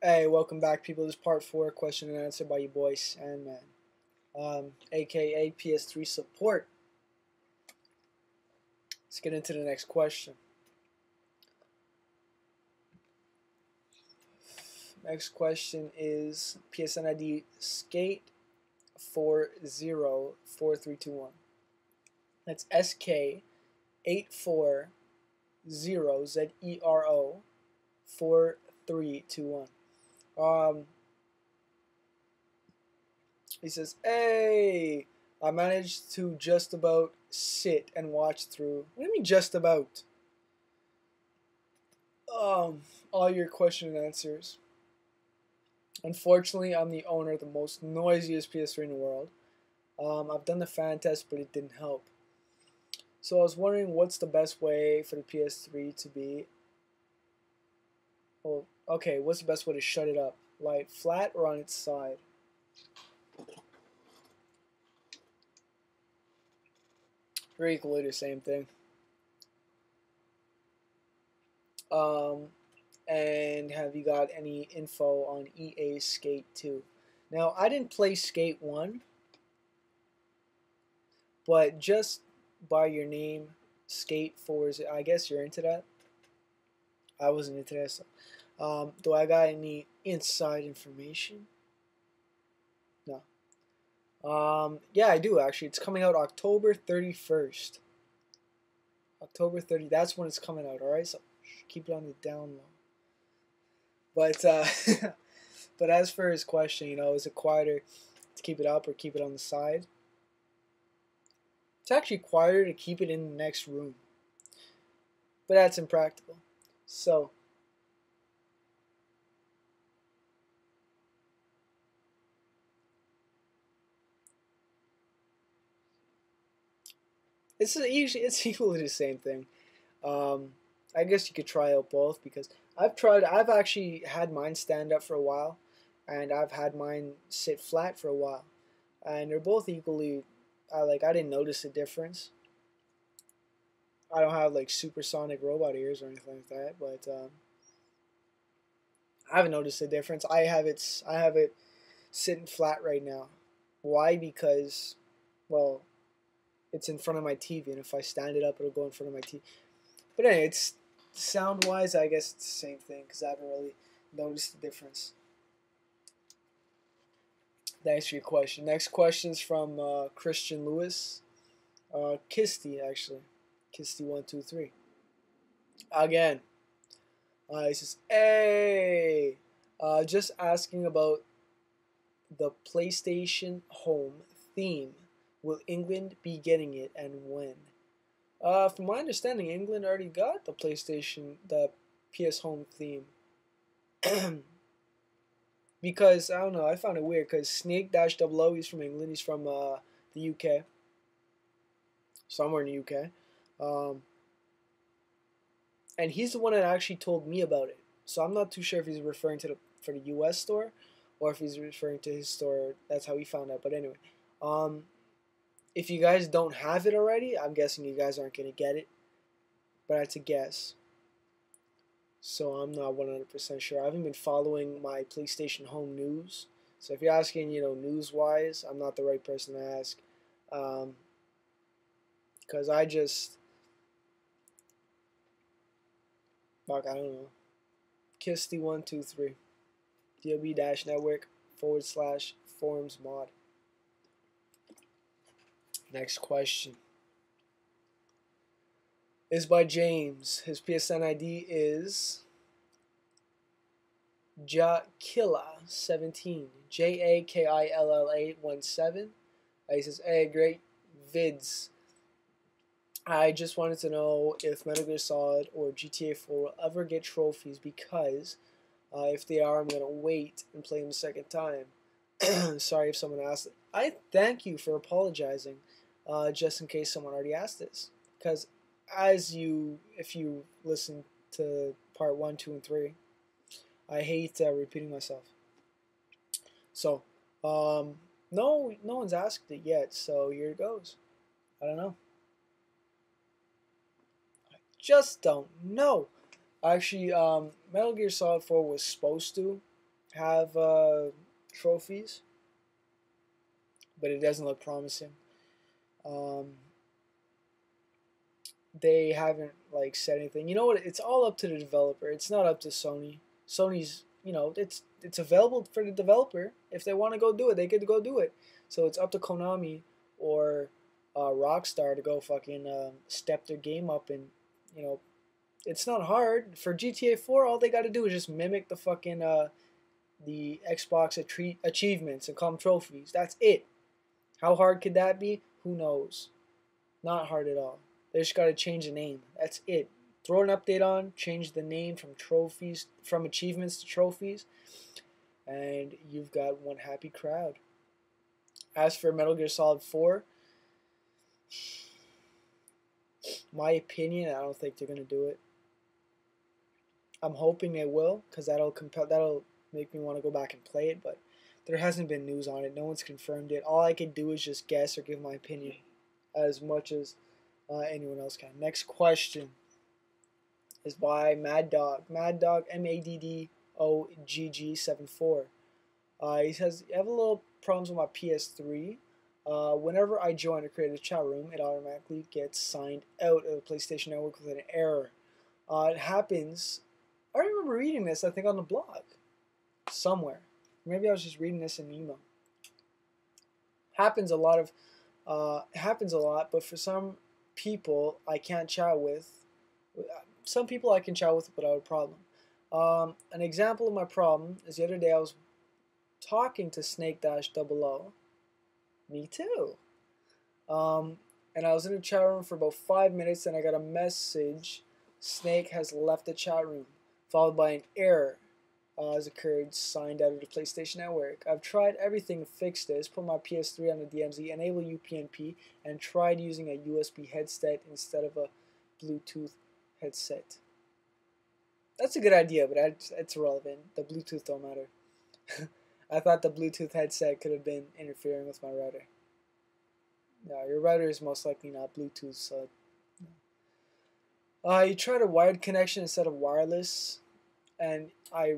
Hey, welcome back, people. This is part 4, question and answer by your boy Sandman, aka PS3 support. Let's get into the next question. Next question is PSN ID Skate404321. That's SK840ZERO 4321. He says, "Hey, I managed to just about sit and watch through. What do you mean just about? All your question and answers. Unfortunately, I'm the owner of the most noisiest PS3 in the world. I've done the fan test, but it didn't help. So I was wondering what's the best way for the PS3 to be. Well, okay, what's the best way to shut it up? Lie it flat or on its side? They're equally the same thing. And have you got any info on EA Skate 2? Now, I didn't play Skate 1, but just by your name, Skate 4, I guess you're into that. I wasn't into that. So. Do I got any inside information? No. Yeah, I do actually. It's coming out October 31st. October 30th. That's when it's coming out. All right, so keep it on the down low. But but as for his question, is it quieter to keep it up or keep it on the side? It's actually quieter to keep it in the next room, but that's impractical. So it's equally the same thing. I guess you could try out both because I've actually had mine stand up for a while, and I've had mine sit flat for a while, and they're both equally. I didn't notice a difference. I don't have like supersonic robot ears or anything like that, but I haven't noticed a difference. I have it sitting flat right now. Why? Because, well, it's in front of my TV, and if I stand it up, it'll go in front of my TV. But anyway, it's sound wise, I guess it's the same thing because I haven't really noticed the difference. Thanks for your question. Next question is from Christian Lewis, Kisty actually, Kisty123. Again, he says, "Hey, just asking about the PlayStation Home theme. Will England be getting it and when?" From my understanding, England already got the PS Home theme. Because I don't know, I found it weird because Snake Dash Double O, he's from England. He's from the UK, somewhere in the UK, and he's the one that actually told me about it. So I'm not too sure if he's referring to for the US store, or if he's referring to his store. That's how he found out. But anyway, um, if you guys don't have it already, I'm guessing you guys aren't gonna get it. But that's a guess. So I'm not 100% sure. I haven't been following my PlayStation Home news. So if you're asking, news-wise, I'm not the right person to ask. Because I just, fuck, I don't know. Kisty123. DOB-network/forums mod. Next question is by James. His PSN ID is Jakilla17. JAKILLA17. He says, "Hey, great vids. I just wanted to know if Metal Gear Solid or GTA 4 will ever get trophies because if they are, I'm going to wait and play them a second time." Sorry if someone asked it. I thank you for apologizing, just in case someone already asked this. Because if you listen to part 1, 2, and 3, I hate repeating myself. So, no one's asked it yet, so here it goes. I don't know. I just don't know. Actually, Metal Gear Solid 4 was supposed to. have trophies, but it doesn't look promising. Um, they haven't like said anything. You know what? It's all up to the developer. It's not up to Sony. Sony's, it's available for the developer. If they want to go do it, they could go do it. So it's up to Konami or Rockstar to go fucking step their game up, and you know it's not hard for GTA 4. All they got to do is just mimic the fucking the Xbox achievements and call them trophies. That's it. How hard could that be? Who knows? Not hard at all. They just got to change the name. That's it. Throw an update on, change the name from achievements to trophies, and you've got one happy crowd. As for Metal Gear Solid 4, my opinion, I don't think they're gonna do it. I'm hoping they will, because that'll make me want to go back and play it, but there hasn't been news on it. No one's confirmed it. All I can do is just guess or give my opinion as much as anyone else can. Next question is by Mad Dog. Mad Dog, MADDOGG74. He says, I have a little problems with my PS3. Whenever I join or create a chat room, it automatically gets signed out of the PlayStation Network with an error. It happens. I remember reading this, I think, on the blog somewhere. Maybe I was just reading this in an email. Happens a lot, but for some people I can't chat with. Some people I can chat with without a problem. An example of my problem is the other day I was talking to Snake-00. Me too. And I was in a chat room for about 5 minutes, and I got a message: Snake has left the chat room, followed by an error has occurred, signed out of the PlayStation Network. I've tried everything to fix this, put my PS3 on the DMZ, enable UPnP, and tried using a USB headset instead of a Bluetooth headset. That's a good idea, but it's irrelevant. The Bluetooth don't matter. I thought the Bluetooth headset could have been interfering with my router. No, your router is most likely not Bluetooth, so... You tried a wired connection instead of wireless, and I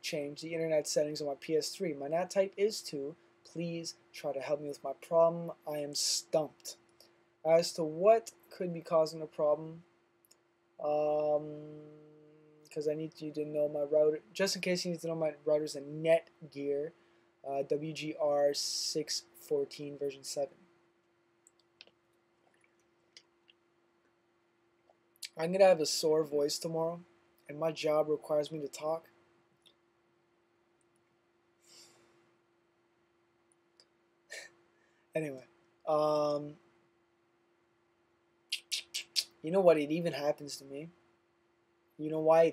changed the internet settings on my PS3. My NAT type is 2. Please try to help me with my problem. I am stumped. As to what could be causing the problem, because I need you to know my router, just in case you need to know my router's a Netgear WGR 614 version 7. I'm going to have a sore voice tomorrow, and my job requires me to talk. Anyway, you know what? It even happens to me. You know why?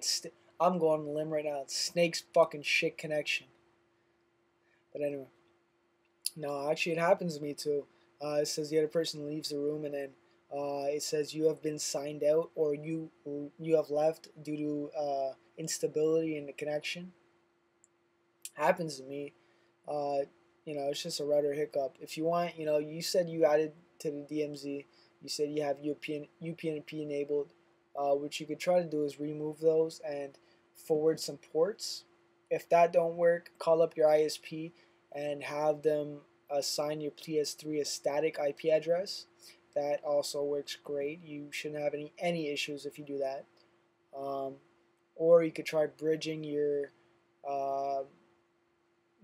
I'm going on a limb right now. It's Snake's fucking shit connection. But anyway, no, actually, it happens to me too. It says the other person leaves the room, and then it says you have been signed out, or you have left due to instability in the connection. Happens to me. It's just a router hiccup. If you want, you said you added to the DMZ. You said you have UPnP enabled. What you could try to do is remove those and forward some ports. If that don't work, call up your ISP and have them assign your PS3 a static IP address. That also works great. You shouldn't have any issues if you do that. Or you could try bridging your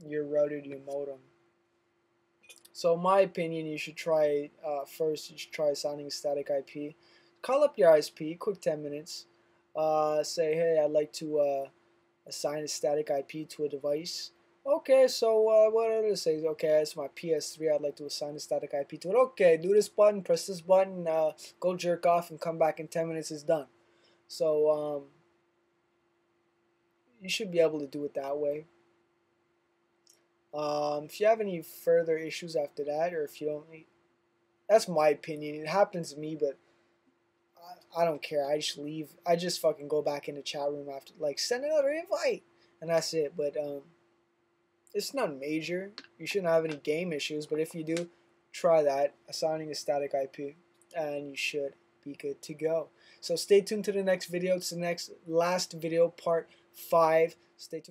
router to your modem. So in my opinion, you should try first. You should try assigning a static IP. Call up your ISP, quick 10 minutes. Say, hey, I'd like to assign a static IP to a device. Okay, so what did it say? Okay, it's my PS3. I'd like to assign a static IP to it. Okay, do this button, press this button, go jerk off, and come back in 10 minutes. It's done. So you should be able to do it that way. If you have any further issues after that, or if you don't need, that's my opinion. It happens to me, but I don't care. I just leave. I just fucking go back in the chat room after, like, send another invite, and that's it. But it's not major. You shouldn't have any game issues, but if you do, try that, assigning a static IP, and you should be good to go. So stay tuned to the next video. It's the last video, part 5. Stay tuned.